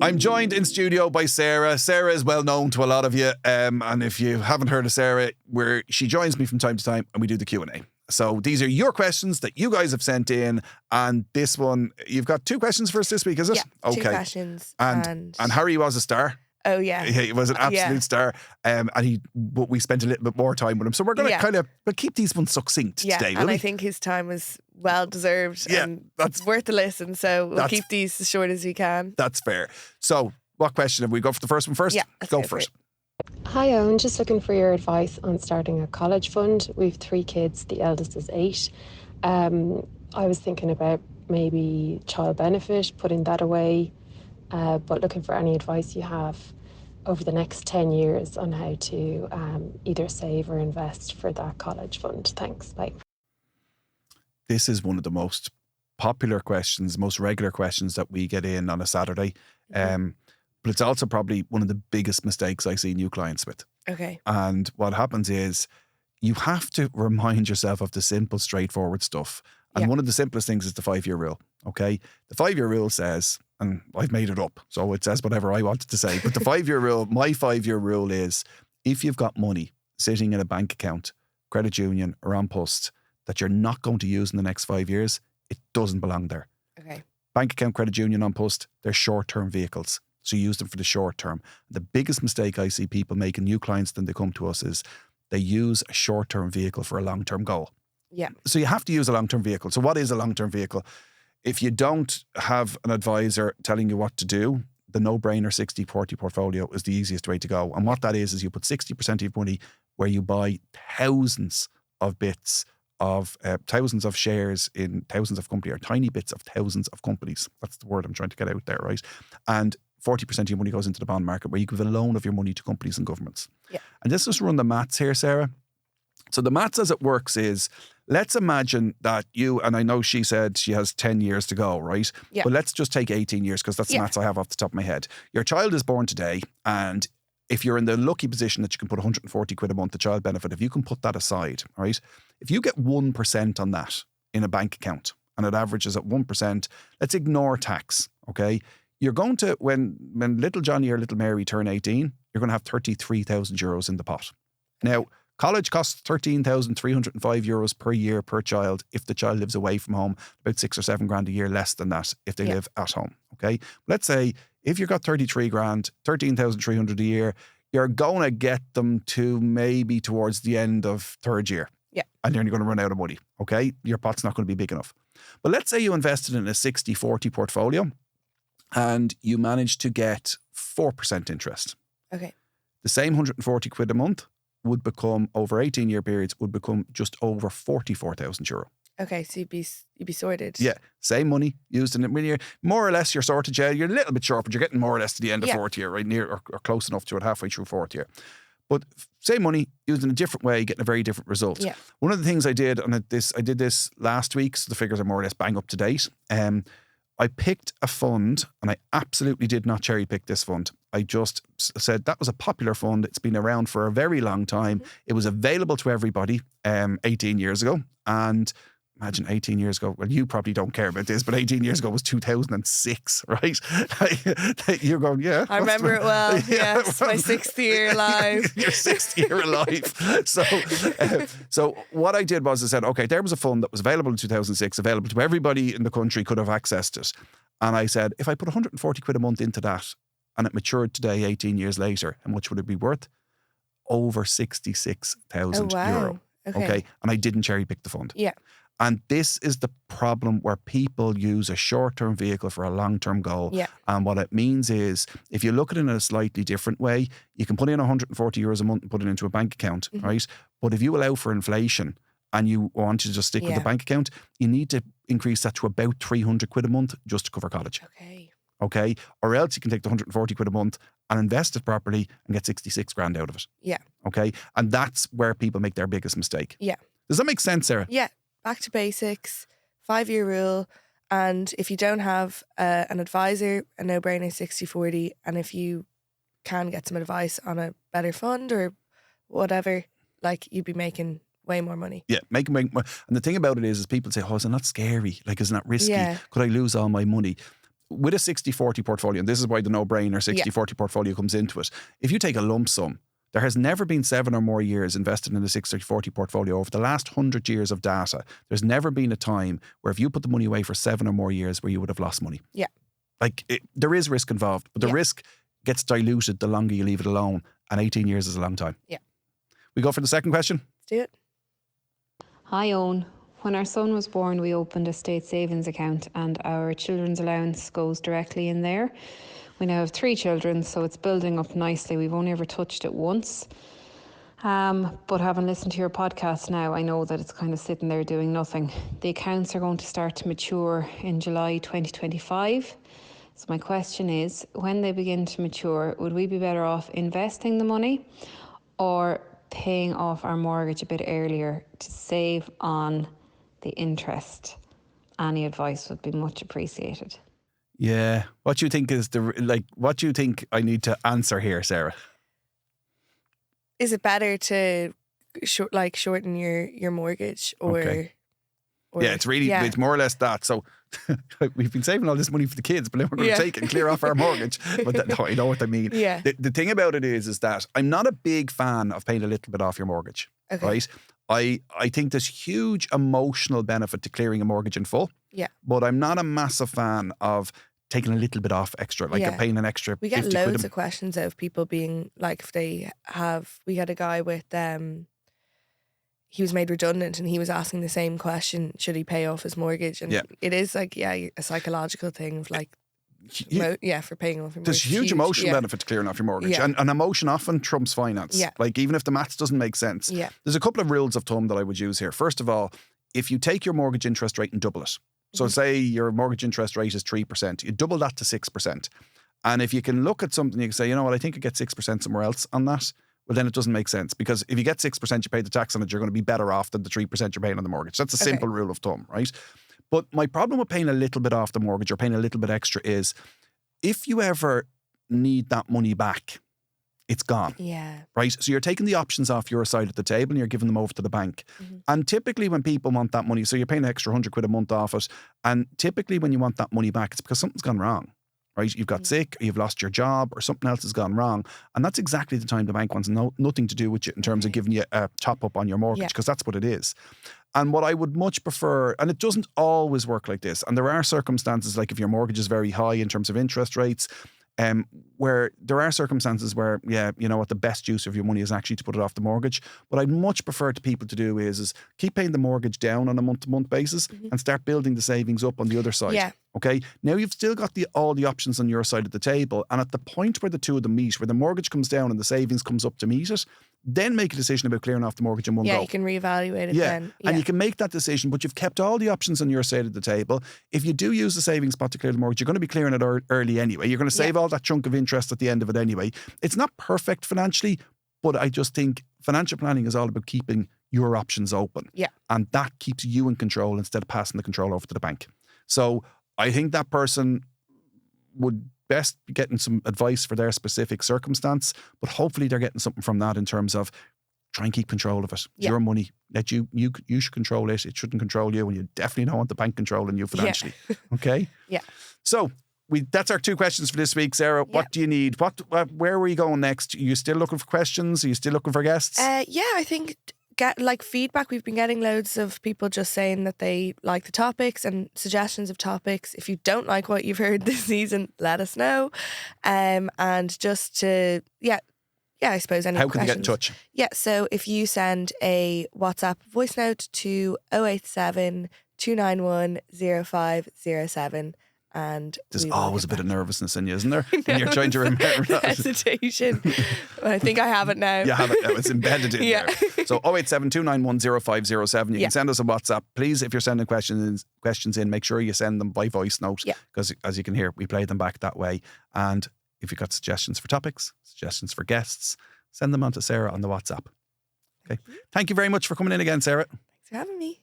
I'm joined in studio by Sarah. Sarah is well known to a lot of you, and if you haven't heard of Sarah, she joins me from time to time and we do the Q&A. So these are your questions that you guys have sent in, and this one, you've got 2 questions for us this week, is it? Yeah, okay. 2 questions. And Harry was a star. Oh, yeah. He was an absolute star. But we spent a little bit more time with him. So we're going to we'll keep these ones succinct today, will and we? I think his time was well deserved and it's worth a listen. So we'll keep these as short as we can. That's fair. So what question have we got for the first one first? Yeah, let's go for it. Hi, Eoin. Just looking for your advice on starting a college fund. We've 3 kids. The eldest is 8. I was thinking about maybe child benefit, putting that away, but looking for any advice you have over the next 10 years on how to either save or invest for that college fund. Thanks. Bye. This is one of the most popular questions, most regular questions that we get in on a Saturday. But it's also probably one of the biggest mistakes I see new clients with. Okay. And what happens is you have to remind yourself of the simple, straightforward stuff. And one of the simplest things is the 5-year rule. Okay. The 5-year rule says, and I've made it up, so it says whatever I wanted to say. But the 5-year rule, my 5-year rule is if you've got money sitting in a bank account, credit union or on post that you're not going to use in the next 5 years, it doesn't belong there. Okay. Bank account, credit union, on post, they're short-term vehicles. So you use them for the short term. The biggest mistake I see people making, new clients, then they come to us, is they use a short-term vehicle for a long-term goal. Yeah. So you have to use a long-term vehicle. So what is a long-term vehicle? If you don't have an advisor telling you what to do, the no-brainer 60-40 portfolio is the easiest way to go. And what that is you put 60% of your money where you buy thousands of bits of thousands of shares in thousands of companies, or tiny bits of thousands of companies. That's the word I'm trying to get out there, right? And 40% of your money goes into the bond market, where you give a loan of your money to companies and governments. Yeah. And let's just run the maths here, Sarah. So the maths as it works is, let's imagine that you, and I know she said she has 10 years to go, right? Yeah. But let's just take 18 years because that's the maths I have off the top of my head. Your child is born today, and if you're in the lucky position that you can put 140 quid a month, the child benefit, if you can put that aside, right? If you get 1% on that in a bank account and it averages at 1%, let's ignore tax, okay? You're going to, when little Johnny or little Mary turn 18, you're going to have 33,000 euros in the pot. Now, college costs 13,305 euros per year per child if the child lives away from home, about 6 or 7 grand a year less than that if they live at home, okay? Let's say if you've got 33 grand, 13,300 a year, you're going to get them to maybe towards the end of 3rd year. Yeah. And then you're going to run out of money, okay? Your pot's not going to be big enough. But let's say you invested in a 60-40 portfolio and you managed to get 4% interest. Okay. The same 140 quid a month would become, over 18-year periods, would become just over 44,000 euro. Okay, so you'd be sorted. Yeah, same money used in it. When you're more or less, you're sorted. Yeah, you're a little bit short, but you're getting more or less to the end of 4th year, right near or close enough to it, halfway through 4th year. But same money used in a different way, getting a very different result. Yeah. One of the things I did, and I did this last week, so the figures are more or less bang up to date. I picked a fund, and I absolutely did not cherry pick this fund. I just said that was a popular fund. It's been around for a very long time. Mm-hmm. It was available to everybody 18 years ago. And imagine 18 years ago, well, you probably don't care about this, but 18 years ago was 2006, right? You're going, yeah. I remember it well. Yeah, it's my 6th year alive. Your 6th year alive. So what I did was I said, okay, there was a fund that was available in 2006, available to everybody in the country, could have accessed it. And I said, if I put 140 quid a month into that and it matured today, 18 years later, how much would it be worth? Over 66,000 euro. Okay. And I didn't cherry pick the fund. Yeah. And this is the problem where people use a short-term vehicle for a long-term goal. Yeah. And what it means is, if you look at it in a slightly different way, you can put in 140 euros a month and put it into a bank account, right? But if you allow for inflation and you want to just stick with the bank account, you need to increase that to about 300 quid a month just to cover college. Okay? Or else you can take the 140 quid a month and invest it properly and get 66 grand out of it. Yeah. Okay? And that's where people make their biggest mistake. Yeah. Does that make sense, Sarah? Yeah. Back to basics, 5-year rule. And if you don't have an advisor, a no-brainer 60-40. And if you can get some advice on a better fund or whatever, like, you'd be making way more money. Yeah, making more. And the thing about it is people say, oh, isn't that scary? Like, isn't that risky? Yeah. Could I lose all my money? with a 60-40 portfolio, and this is why the no-brainer 60-40 portfolio comes into it. If you take a lump sum, there has never been 7 or more years invested in a 60-40 portfolio. Over the last 100 years of data, there's never been a time where if you put the money away for 7 or more years where you would have lost money. Yeah. Like, there is risk involved, but the risk gets diluted the longer you leave it alone, and 18 years is a long time. Yeah. We go for the second question? Let's do it. Hi, Owen. When our son was born, we opened a state savings account and our children's allowance goes directly in there. We now have 3 children, so it's building up nicely. We've only ever touched it once. But having listened to your podcast now, I know that it's kind of sitting there doing nothing. The accounts are going to start to mature in July 2025. So my question is, when they begin to mature, would we be better off investing the money or paying off our mortgage a bit earlier to save on the interest? Any advice would be much appreciated. Yeah. What do you think is what do you think I need to answer here, Sarah? Is it better to shorten your mortgage or? Okay. Yeah, it's really, it's more or less that. So we've been saving all this money for the kids, but now we're going to take it and clear off our mortgage. But no, I know what I mean. Yeah. The thing about it is that I'm not a big fan of paying a little bit off your mortgage. Okay. Right? I think there's huge emotional benefit to clearing a mortgage in full. Yeah. But I'm not a massive fan of taking a little bit off extra, like paying an extra 50 quid. We get loads of questions of people being like, if they have, we had a guy with, he was made redundant and he was asking the same question, should he pay off his mortgage? And it is like, a psychological thing of like, for paying off your mortgage. There's huge emotional benefit to clearing off your mortgage. Yeah. And emotion often trumps finance. Yeah. Like, even if the maths doesn't make sense. Yeah. There's a couple of rules of thumb that I would use here. First of all, if you take your mortgage interest rate and double it. So say your mortgage interest rate is 3%, you double that to 6%. And if you can look at something, you can say, you know what, I think I get 6% somewhere else on that. Well, then it doesn't make sense, because if you get 6%, you pay the tax on it, you're going to be better off than the 3% you're paying on the mortgage. That's a simple rule of thumb, right? But my problem with paying a little bit off the mortgage or paying a little bit extra is, if you ever need that money back, it's gone. Yeah. Right? So you're taking the options off your side of the table and you're giving them over to the bank. Mm-hmm. And typically when people want that money, so you're paying an extra 100 quid a month off it. And typically when you want that money back, it's because something's gone wrong. Right? You've got sick, or you've lost your job, or something else has gone wrong. And that's exactly the time the bank wants nothing to do with you in terms of giving you a top up on your mortgage, because that's what it is. And what I would much prefer, and it doesn't always work like this, and there are circumstances like if your mortgage is very high in terms of interest rates, where there are circumstances where, you know what, the best use of your money is actually to put it off the mortgage. What I'd much prefer to people to do is keep paying the mortgage down on a month-to-month basis and start building the savings up on the other side. Yeah. Okay? Now you've still got all the options on your side of the table, and at the point where the two of them meet, where the mortgage comes down and the savings comes up to meet it, then make a decision about clearing off the mortgage in one go. Yeah, you can reevaluate it then. Yeah. And you can make that decision, but you've kept all the options on your side of the table. If you do use the savings pot to clear the mortgage, you're going to be clearing it early anyway. You're going to save all that chunk of interest at the end of it anyway. It's not perfect financially, but I just think financial planning is all about keeping your options open. Yeah. And that keeps you in control instead of passing the control over to the bank. So I think that person would best be getting some advice for their specific circumstance, but hopefully they're getting something from that in terms of try and keep control of it. It's your money. Let you should control it. It shouldn't control you, and you definitely don't want the bank controlling you financially. Yeah. Okay? Yeah. So that's our 2 questions for this week, Sarah. Yeah. What do you need? Where are we going next? Are you still looking for questions? Are you still looking for guests? I think get feedback. We've been getting loads of people just saying that they like the topics and suggestions of topics. If you don't like what you've heard this season, let us know. And just to I suppose any questions. How can they get in touch? Yeah, so if you send a WhatsApp voice note to 087 291 0507. And there's always a bit of nervousness in you, isn't there? When you're trying to remember that. Hesitation. I think I have it now. You have it now. It's embedded in there. So 087 291 0507. You can send us a WhatsApp. Please, if you're sending questions in, make sure you send them by voice note. Because as you can hear, we play them back that way. And if you've got suggestions for topics, suggestions for guests, send them on to Sarah on the WhatsApp. Okay. Thank you very much for coming in again, Sarah. Thanks for having me.